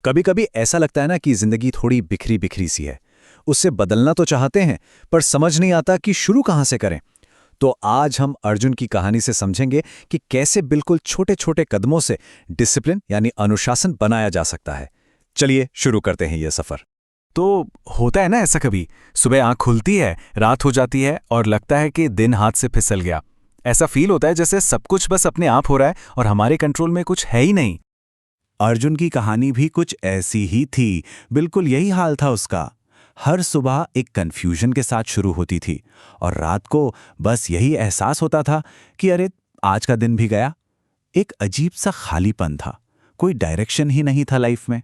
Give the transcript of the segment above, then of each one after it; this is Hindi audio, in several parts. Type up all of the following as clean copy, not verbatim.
कभी कभी ऐसा लगता है ना कि जिंदगी थोड़ी बिखरी बिखरी सी है। उससे बदलना तो चाहते हैं, पर समझ नहीं आता कि शुरू कहाँ से करें। तो आज हम अर्जुन की कहानी से समझेंगे कि कैसे बिल्कुल छोटे छोटे कदमों से डिसिप्लिन यानी अनुशासन बनाया जा सकता है। चलिए शुरू करते हैं यह सफर। तो होता है ना ऐसा कभी, सुबह आंख खुलती है, रात हो जाती है और लगता है कि दिन हाथ से फिसल गया। ऐसा फील होता है जैसे सब कुछ बस अपने आप हो रहा है और हमारे कंट्रोल में कुछ है ही नहीं। अर्जुन की कहानी भी कुछ ऐसी ही थी। बिल्कुल यही हाल था उसका। हर सुबह एक कन्फ्यूजन के साथ शुरू होती थी और रात को बस यही एहसास होता था कि अरे, आज का दिन भी गया। एक अजीब सा खालीपन था, कोई डायरेक्शन ही नहीं था लाइफ में।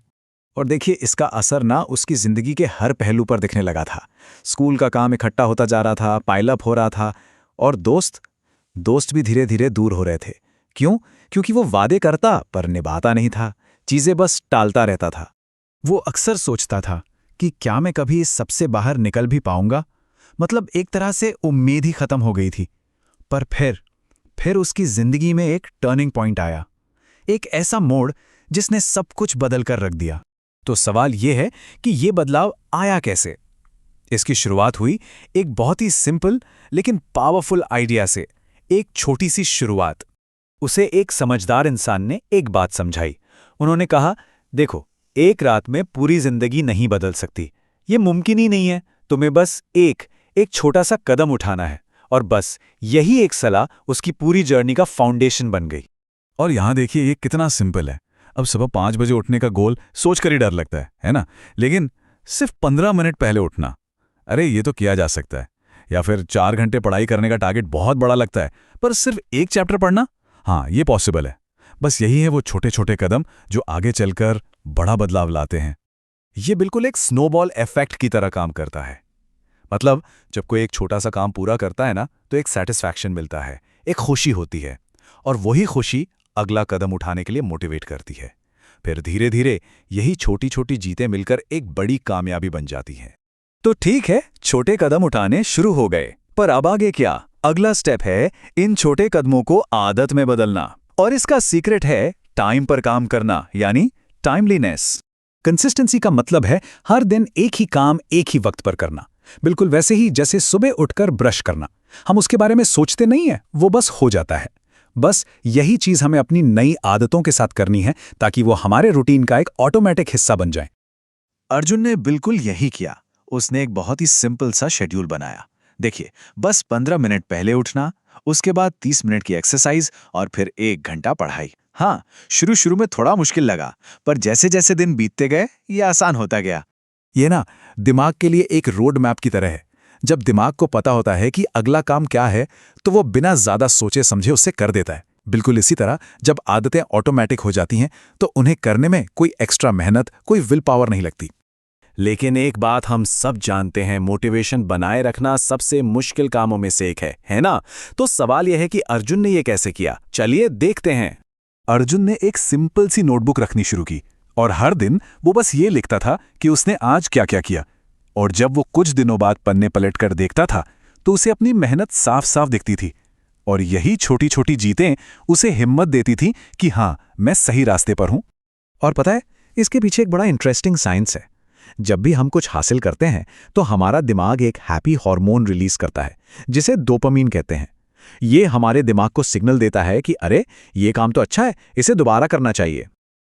और देखिए, इसका असर ना उसकी जिंदगी के हर पहलू पर दिखने लगा था। स्कूल का काम इकट्ठा होता जा रहा था, पाइलअप हो रहा था, और दोस्त भी धीरे धीरे दूर हो रहे थे। क्यों? क्योंकि वो वादे करता पर निभाता नहीं था, चीजें बस टालता रहता था। वो अक्सर सोचता था कि क्या मैं कभी इस सबसे बाहर निकल भी पाऊंगा। मतलब एक तरह से उम्मीद ही खत्म हो गई थी। पर फिर उसकी जिंदगी में एक टर्निंग पॉइंट आया, एक ऐसा मोड़ जिसने सब कुछ बदल कर रख दिया। तो सवाल ये है कि ये बदलाव आया कैसे। इसकी शुरुआत हुई एक बहुत ही सिंपल लेकिन पावरफुल आइडिया से। एक छोटी सी शुरुआत। उसे एक समझदार इंसान ने एक बात समझाई। उन्होंने कहा, देखो, एक रात में पूरी जिंदगी नहीं बदल सकती, ये मुमकिन ही नहीं है। तुम्हें बस एक छोटा सा कदम उठाना है। और बस यही एक सलाह उसकी पूरी जर्नी का फाउंडेशन बन गई। और यहां देखिए ये कितना सिंपल है। अब सुबह 5 बजे उठने का गोल सोचकर ही डर लगता है ना? लेकिन सिर्फ 15 मिनट पहले उठना, अरे ये तो किया जा सकता है। या फिर 4 घंटे पढ़ाई करने का टारगेट बहुत बड़ा लगता है, पर सिर्फ एक चैप्टर पढ़ना, हाँ ये पॉसिबल है। बस यही है वो छोटे छोटे कदम जो आगे चलकर बड़ा बदलाव लाते हैं। ये बिल्कुल एक स्नोबॉल इफेक्ट की तरह काम करता है। मतलब जब कोई एक छोटा सा काम पूरा करता है ना, तो एक सेटिस्फैक्शन मिलता है, एक खुशी होती है, और वही खुशी अगला कदम उठाने के लिए मोटिवेट करती है। फिर धीरे धीरे यही छोटी छोटी जीतें मिलकर एक बड़ी कामयाबी बन जाती हैं। तो ठीक है, छोटे कदम उठाने शुरू हो गए, पर अब आगे क्या? अगला स्टेप है इन छोटे कदमों को आदत में बदलना। और इसका सीक्रेट है टाइम पर काम करना, यानी टाइमलीनेस। कंसिस्टेंसी का मतलब है हर दिन एक ही काम एक ही वक्त पर करना। बिल्कुल वैसे ही जैसे सुबह उठकर ब्रश करना। हम उसके बारे में सोचते नहीं है, वो बस हो जाता है। बस यही चीज हमें अपनी नई आदतों के साथ करनी है, ताकि वो हमारे रूटीन का एक ऑटोमेटिक हिस्सा बन जाए। अर्जुन ने बिल्कुल यही किया। उसने एक बहुत ही सिंपल सा शेड्यूल बनाया। देखिए, बस 15 मिनट पहले उठना, उसके बाद 30 मिनट की एक्सरसाइज और फिर 1 घंटा पढ़ाई। हाँ, शुरू में थोड़ा मुश्किल लगा, पर जैसे जैसे दिन बीतते गए ये आसान होता गया। ये ना दिमाग के लिए एक रोड मैप की तरह है। जब दिमाग को पता होता है कि अगला काम क्या है, तो वो बिना ज्यादा सोचे समझे उससे कर देता है। बिल्कुल इसी तरह जब आदतें ऑटोमेटिक हो जाती हैं, तो उन्हें करने में कोई एक्स्ट्रा मेहनत, कोई विल पावर नहीं लगती। लेकिन एक बात हम सब जानते हैं, मोटिवेशन बनाए रखना सबसे मुश्किल कामों में से एक है ना? तो सवाल यह है कि अर्जुन ने यह कैसे किया। चलिए देखते हैं। अर्जुन ने एक सिंपल सी नोटबुक रखनी शुरू की और हर दिन वो बस ये लिखता था कि उसने आज क्या क्या किया। और जब वो कुछ दिनों बाद पन्ने पलटकर देखता था, तो उसे अपनी मेहनत साफ साफ दिखती थी। और यही छोटी छोटी जीतें उसे हिम्मत देती थी कि हाँ, मैं सही रास्ते पर हूं। और पता है, इसके पीछे एक बड़ा इंटरेस्टिंग साइंस है। जब भी हम कुछ हासिल करते हैं, तो हमारा दिमाग एक हैप्पी हार्मोन रिलीज करता है, जिसे डोपामीन कहते हैं। ये हमारे दिमाग को सिग्नल देता है कि अरे, ये काम तो अच्छा है, इसे दोबारा करना चाहिए।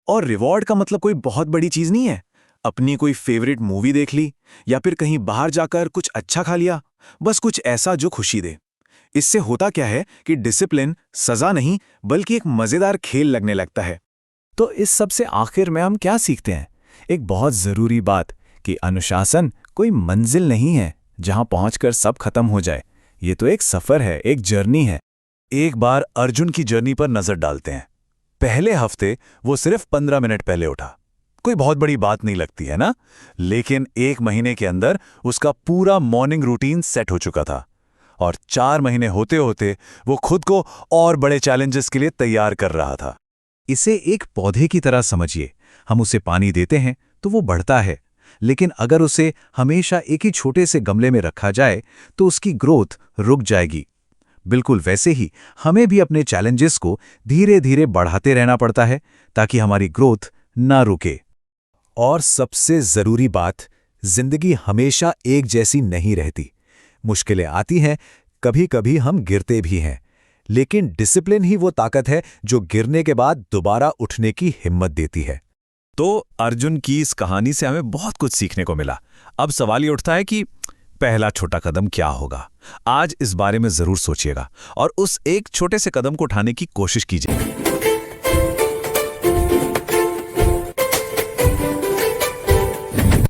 और रिवॉर्ड का मतलब कोई बहुत बड़ी चीज नहीं है। अपनी कोई फेवरेट मूवी देख ली, या फिर कहीं बाहर जाकर कुछ अच्छा खा लिया, बस कुछ ऐसा जो खुशी दे। इससे होता क्या है कि डिसिप्लिन सजा नहीं, बल्कि एक मजेदार खेल लगने लगता है। तो इस सब से आखिर में हम क्या सीखते हैं? एक बहुत जरूरी बात, कि अनुशासन कोई मंजिल नहीं है जहां पहुंचकर सब खत्म हो जाए। ये तो एक सफर है, एक जर्नी है। एक बार अर्जुन की जर्नी पर नजर डालते हैं। पहले हफ्ते वो सिर्फ 15 मिनट पहले उठा। कोई बहुत बड़ी बात नहीं लगती है ना? लेकिन 1 महीने के अंदर उसका पूरा मॉर्निंग रूटीन सेट हो चुका था। और 4 महीने होते होते वो खुद को और बड़े चैलेंजेस के लिए तैयार कर रहा था। इसे एक पौधे की तरह समझिए। हम उसे पानी देते हैं तो वो बढ़ता है, लेकिन अगर उसे हमेशा एक ही छोटे से गमले में रखा जाए, तो उसकी ग्रोथ रुक जाएगी। बिल्कुल वैसे ही हमें भी अपने चैलेंजेस को धीरे धीरे बढ़ाते रहना पड़ता है, ताकि हमारी ग्रोथ ना रुके। और सबसे जरूरी बात, जिंदगी हमेशा एक जैसी नहीं रहती। मुश्किलें आती हैं, कभी कभी हम गिरते भी हैं, लेकिन डिसिप्लिन ही वो ताकत है जो गिरने के बाद दोबारा उठने की हिम्मत देती है। तो अर्जुन की इस कहानी से हमें बहुत कुछ सीखने को मिला। अब सवाल ये उठता है कि पहला छोटा कदम क्या होगा? आज इस बारे में जरूर सोचिएगा और उस एक छोटे से कदम को उठाने की कोशिश कीजिए।